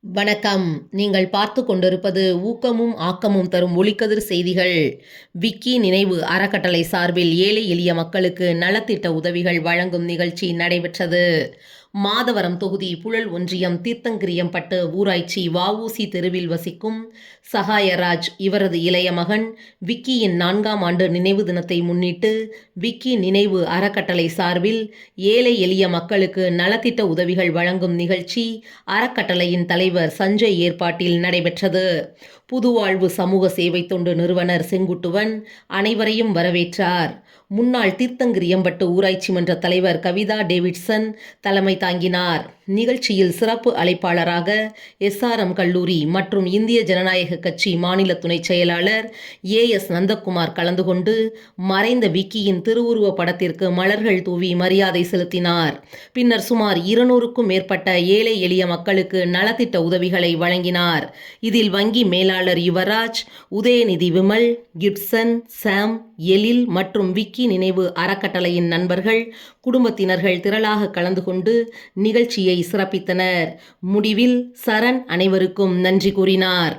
வணக்கம். நீங்கள் பார்த்துக் கொண்டிருப்பது ஊக்கமும் ஆக்கமும் தரும் ஒளிக்கதிர் செய்திகள். விக்கி நினைவு அறக்கட்டளை சார்பில் ஏழை எளிய மக்களுக்கு நலத்திட்ட உதவிகள் வழங்கும் நிகழ்ச்சி நடைபெற்றது. மாதவரம் தொகுதி புழல் ஒன்றியம் தீர்த்தங்கிரியம்பட்டு ஊராட்சி வ.உ.சி. தெருவில் வசிக்கும் சகாயராஜ் இவரது இளைய மகன் விக்கியின் 4ஆம் ஆண்டு நினைவு தினத்தை முன்னிட்டு விக்கி நினைவு அறக்கட்டளை சார்பில் ஏழை எளிய மக்களுக்கு நலத்திட்ட உதவிகள் வழங்கும் நிகழ்ச்சி அறக்கட்டளையின் தலைவர் சஞ்சய் ஏற்பாட்டில் நடைபெற்றது. புதுவாழ்வு சமூக சேவை தொண்டு நிறுவனர் செங்குட்டுவன் அனைவரையும் வரவேற்றார். முன்னாள் தீர்த்தங்கிரியம்பட்டு ஊராட்சி மன்ற தலைவர் கவிதா டேவிட்சன் தலைமை தாங்கினார். நிகழ்ச்சியில் சிறப்பு அழைப்பாளராக எஸ்.ஆர்.எம். கல்லூரி மற்றும் இந்திய ஜனநாயக கட்சி மாநில துணை செயலாளர் ஏ.எஸ். நந்தகுமார் கலந்து கொண்டு மறைந்த விக்கியின் திருவுருவ படத்திற்கு மலர்கள் தூவி மரியாதை செலுத்தினார். பின்னர் சுமார் 200க்கும் மேற்பட்ட ஏழை எளிய மக்களுக்கு நலத்திட்ட உதவிகளை வழங்கினார். இதில் வங்கி மேலாளர் யுவராஜ், உதயநிதி விமல், கிப்சன், சாம், எழில் மற்றும் விக்கி நினைவு அறக்கட்டளையின் நண்பர்கள், குடும்பத்தினர்கள் திரளாக கலந்து கொண்டு நிகழ்ச்சியை சிறப்பித்தனர். முடிவில் சரண் அனைவருக்கும் நன்றி கூறினார்.